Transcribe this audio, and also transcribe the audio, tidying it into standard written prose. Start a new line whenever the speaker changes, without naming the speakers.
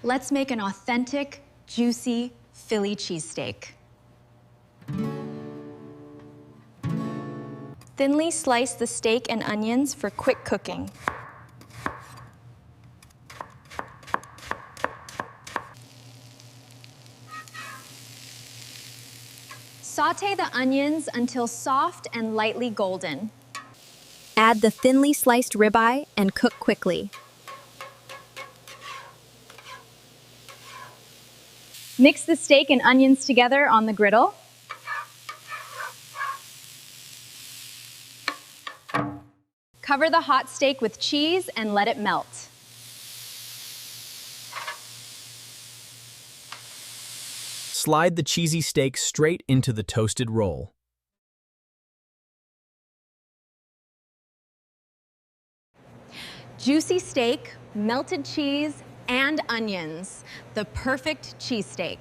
Let's make an authentic, juicy Philly cheesesteak. Thinly slice the steak and onions for quick cooking. Sauté the onions until soft and lightly golden. Add the thinly sliced ribeye and cook quickly. Mix the steak and onions together on the griddle. Cover the hot steak with cheese and let it melt.
Slide the cheesy steak straight into the toasted roll.
Juicy steak, melted cheese, and onions. The perfect cheesesteak.